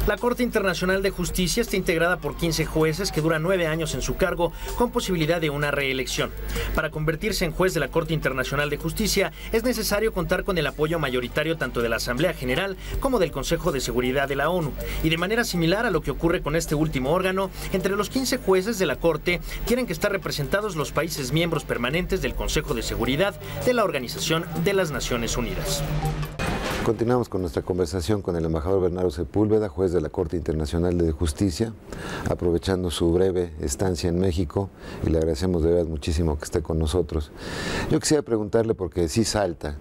La Corte Internacional de Justicia está integrada por 15 jueces que duran 9 años en su cargo con posibilidad de una reelección. Para convertirse en juez de la Corte Internacional de Justicia es necesario contar con el apoyo mayoritario tanto de la Asamblea General como del Consejo de Seguridad de la ONU. Y de manera similar a lo que ocurre con este último órgano, entre los 15 jueces de la Corte tienen que estar representados los países miembros permanentes del Consejo de Seguridad de la Organización de las Naciones Unidas. Continuamos con nuestra conversación con el embajador Bernardo Sepúlveda, juez de la Corte Internacional de Justicia, aprovechando su breve estancia en México, y le agradecemos de verdad muchísimo que esté con nosotros. Yo quisiera preguntarle, porque sí salta,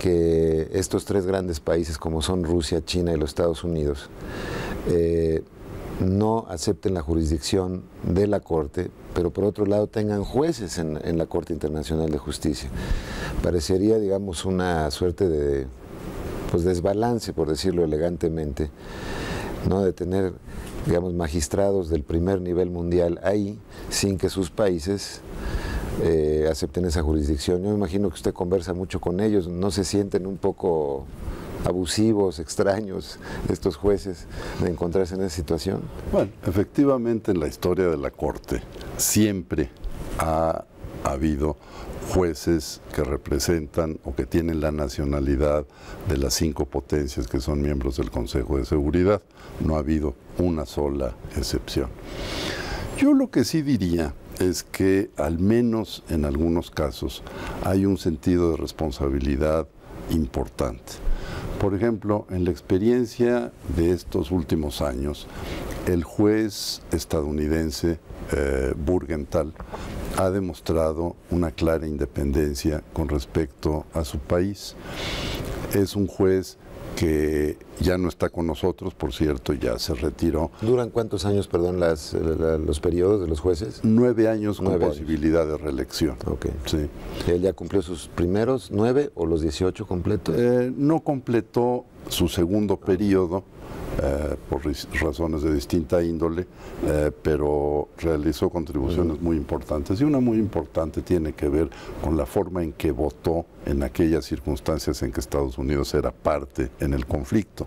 que estos tres grandes países como son Rusia, China y los Estados Unidos no acepten la jurisdicción de la Corte, pero por otro lado tengan jueces en la Corte Internacional de Justicia. Parecería, digamos, una suerte de desbalance, por decirlo elegantemente, ¿no? De tener, digamos, magistrados del primer nivel mundial ahí, sin que sus países acepten esa jurisdicción. Yo me imagino que usted conversa mucho con ellos, ¿no se sienten un poco abusivos, extraños estos jueces de encontrarse en esa situación? Bueno, efectivamente en la historia de la Corte siempre ha habido jueces que representan o que tienen la nacionalidad de las 5 potencias que son miembros del Consejo de Seguridad. No ha habido una sola excepción. Yo lo que sí diría es que al menos en algunos casos hay un sentido de responsabilidad importante. Por ejemplo, en la experiencia de estos últimos años, el juez estadounidense Burgenthal ha demostrado una clara independencia con respecto a su país. Es un juez que ya no está con nosotros, por cierto, ya se retiró. ¿Duran cuántos años, perdón, los periodos de los jueces? 9 años con posibilidad de reelección. Okay. Sí. ¿Él ya cumplió sus primeros 9 o los 18 completos? No completó su segundo periodo, por razones de distinta índole, pero realizó contribuciones muy importantes, y una muy importante tiene que ver con la forma en que votó en aquellas circunstancias en que Estados Unidos era parte en el conflicto.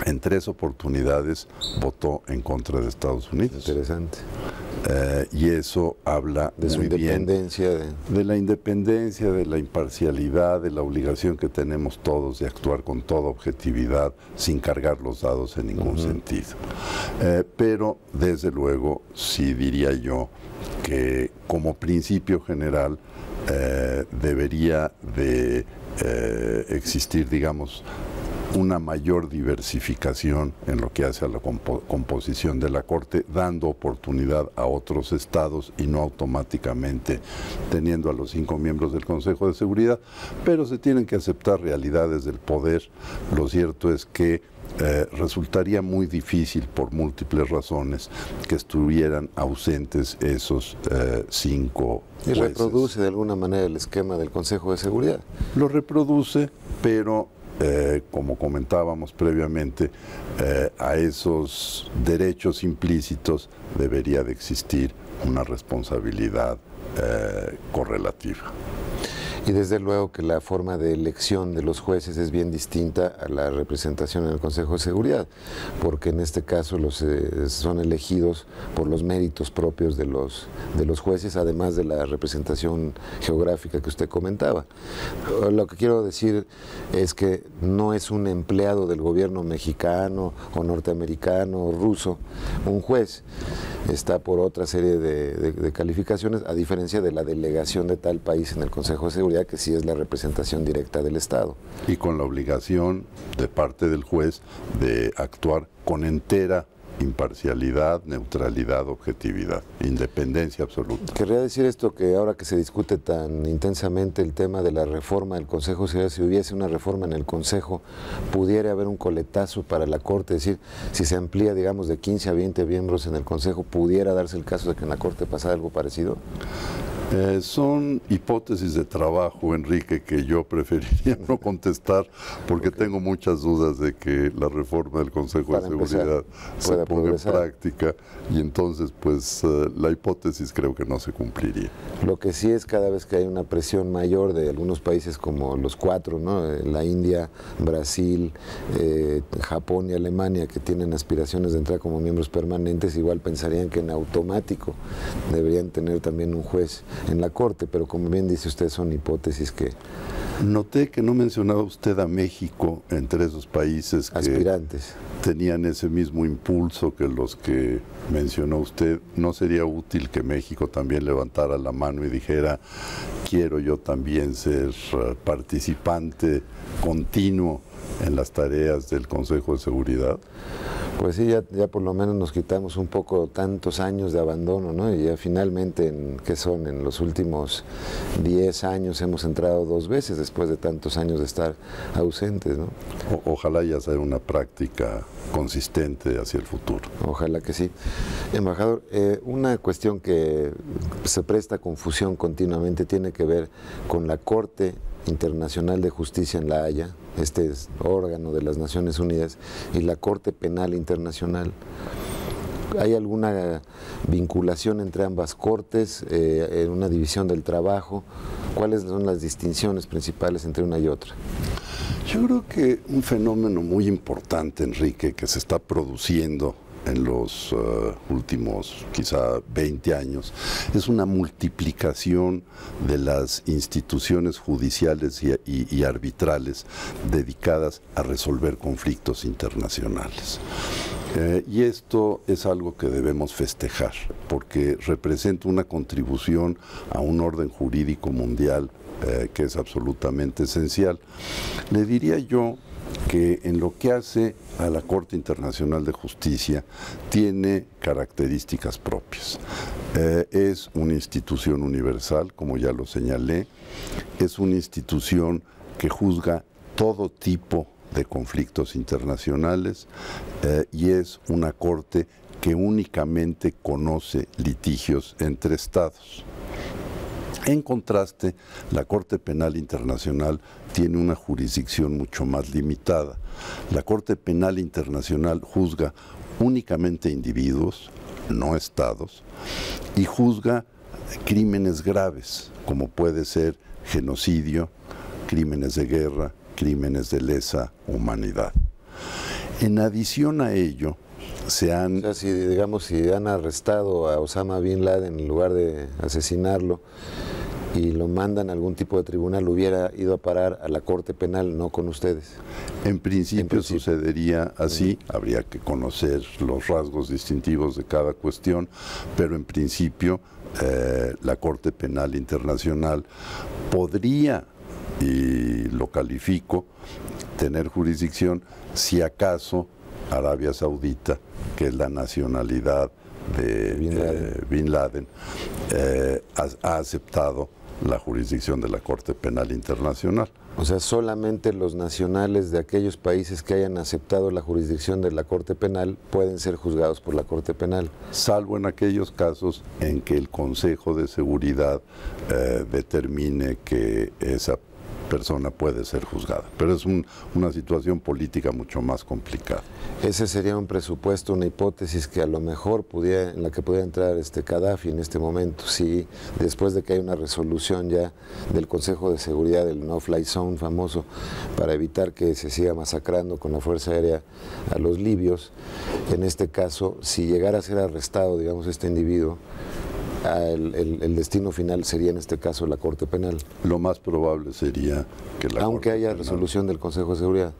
En 3 oportunidades votó en contra de Estados Unidos. Interesante. Y eso habla de su independencia, de la independencia, de la imparcialidad, de la obligación que tenemos todos de actuar con toda objetividad, sin cargar los dados en ningún sentido. Pero desde luego sí diría yo que como principio general debería de existir, digamos, una mayor diversificación en lo que hace a la composición de la Corte, dando oportunidad a otros estados y no automáticamente teniendo a los 5 miembros del Consejo de Seguridad, pero se tienen que aceptar realidades del poder. Lo cierto es que resultaría muy difícil por múltiples razones que estuvieran ausentes esos 5 jueces. ¿Y reproduce de alguna manera el esquema del Consejo de Seguridad? Lo reproduce, pero como comentábamos previamente, a esos derechos implícitos debería de existir una responsabilidad correlativa. Y desde luego que la forma de elección de los jueces es bien distinta a la representación en el Consejo de Seguridad, porque en este caso son elegidos por los méritos propios de los jueces, además de la representación geográfica que usted comentaba. Lo que quiero decir es que no es un empleado del gobierno mexicano o norteamericano o ruso un juez, está por otra serie de calificaciones, a diferencia de la delegación de tal país en el Consejo de Seguridad, que sí es la representación directa del Estado. Y con la obligación de parte del juez de actuar con entera imparcialidad, neutralidad, objetividad, independencia absoluta. Querría decir esto, que ahora que se discute tan intensamente el tema de la reforma del Consejo de Seguridad, si hubiese una reforma en el Consejo, pudiera haber un coletazo para la Corte, es decir, si se amplía, digamos, de 15 a 20 miembros en el Consejo, ¿pudiera darse el caso de que en la Corte pasara algo parecido? Son hipótesis de trabajo, Enrique, que yo preferiría no contestar porque tengo muchas dudas de que la reforma del Consejo de Seguridad se ponga en práctica y entonces pues la hipótesis creo que no se cumpliría. Lo que sí es cada vez que hay una presión mayor de algunos países como los 4, ¿no? La India, Brasil, Japón y Alemania, que tienen aspiraciones de entrar como miembros permanentes, igual pensarían que en automático deberían tener también un juez en la Corte, pero como bien dice usted, son hipótesis que... Noté que no mencionaba usted a México entre esos países que aspirantes tenían ese mismo impulso que los que mencionó usted. ¿No sería útil que México también levantara la mano y dijera, quiero yo también ser participante continuo en las tareas del Consejo de Seguridad? Pues sí, ya por lo menos nos quitamos un poco tantos años de abandono, ¿no? Y ya finalmente, ¿qué son? En los últimos 10 años hemos entrado 2 veces después de tantos años de estar ausentes, ¿no? Ojalá ya sea una práctica consistente hacia el futuro. Ojalá que sí. Embajador, una cuestión que se presta confusión continuamente tiene que ver con la Corte Internacional de Justicia en La Haya, este es órgano de las Naciones Unidas, y la Corte Penal Internacional. ¿Hay alguna vinculación entre ambas cortes, en una división del trabajo? ¿Cuáles son las distinciones principales entre una y otra? Yo creo que un fenómeno muy importante, Enrique, que se está produciendo en los últimos quizá 20 años, es una multiplicación de las instituciones judiciales y arbitrales dedicadas a resolver conflictos internacionales. Y esto es algo que debemos festejar, porque representa una contribución a un orden jurídico mundial que es absolutamente esencial. Le diría yo que en lo que hace a la Corte Internacional de Justicia tiene características propias. Es una institución universal, como ya lo señalé, es una institución que juzga todo tipo de conflictos internacionales y es una corte que únicamente conoce litigios entre estados. En contraste, la Corte Penal Internacional tiene una jurisdicción mucho más limitada. La Corte Penal Internacional juzga únicamente individuos, no estados, y juzga crímenes graves, como puede ser genocidio, crímenes de guerra, crímenes de lesa humanidad. En adición a ello, o sea, si han arrestado a Osama Bin Laden en lugar de asesinarlo y lo mandan a algún tipo de tribunal, hubiera ido a parar a la Corte Penal, no con ustedes. En principio sucedería así, habría que conocer los rasgos distintivos de cada cuestión, pero en principio la Corte Penal Internacional podría, y lo califico, tener jurisdicción si acaso Arabia Saudita, que es la nacionalidad de Bin Laden, ha aceptado la jurisdicción de la Corte Penal Internacional. O sea, solamente los nacionales de aquellos países que hayan aceptado la jurisdicción de la Corte Penal pueden ser juzgados por la Corte Penal. Salvo en aquellos casos en que el Consejo de Seguridad determine que esa persona puede ser juzgada, pero es una situación política mucho más complicada. Ese sería un presupuesto, una hipótesis que a lo mejor en la que pudiera entrar Gaddafi en este momento, si después de que hay una resolución ya del Consejo de Seguridad, del No-Fly Zone famoso, para evitar que se siga masacrando con la Fuerza Aérea a los libios, en este caso, si llegara a ser arrestado, digamos, este individuo, el destino final sería en este caso la Corte Penal. Lo más probable sería que la Aunque Corte haya Penal, resolución del Consejo de Seguridad.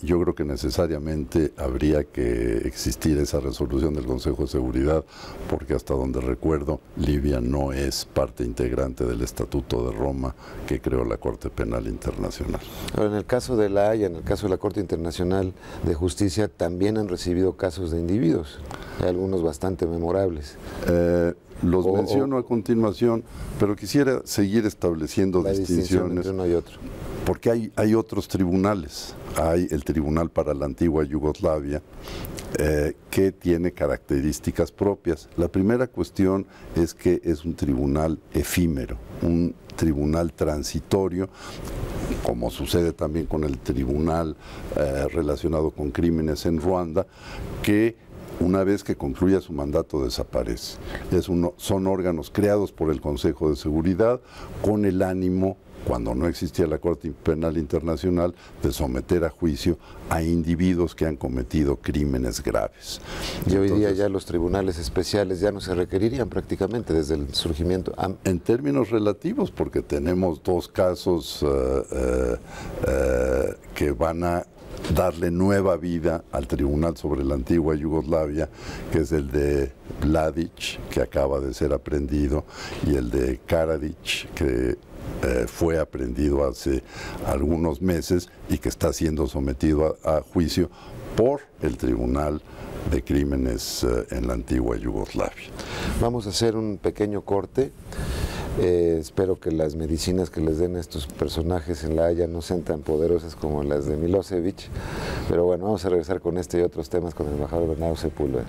Yo creo que necesariamente habría que existir esa resolución del Consejo de Seguridad, porque hasta donde recuerdo, Libia no es parte integrante del Estatuto de Roma que creó la Corte Penal Internacional. Ahora, en el caso de La Haya, en el caso de la Corte Internacional de Justicia, también han recibido casos de individuos, hay algunos bastante memorables. Los menciono a continuación, pero quisiera seguir estableciendo la distinción distinciones. entre uno y otro. Porque hay otros tribunales. Hay el Tribunal para la Antigua Yugoslavia, que tiene características propias. La primera cuestión es que es un tribunal efímero, un tribunal transitorio, como sucede también con el tribunal relacionado con crímenes en Ruanda, que una vez que concluya su mandato desaparece. Son órganos creados por el Consejo de Seguridad con el ánimo, cuando no existía la Corte Penal Internacional, de someter a juicio a individuos que han cometido crímenes graves. Y hoy día ya los tribunales especiales ya no se requerirían prácticamente desde el surgimiento. En términos relativos, porque tenemos dos casos que van a darle nueva vida al Tribunal sobre la Antigua Yugoslavia, que es el de Mladić, que acaba de ser aprehendido, y el de Karadzic, que fue aprehendido hace algunos meses y que está siendo sometido a juicio por el Tribunal de Crímenes en la Antigua Yugoslavia. Vamos a hacer un pequeño corte. Espero que las medicinas que les den a estos personajes en La Haya no sean tan poderosas como las de Milosevic, pero bueno, vamos a regresar con este y otros temas con el embajador Bernardo Sepúlveda.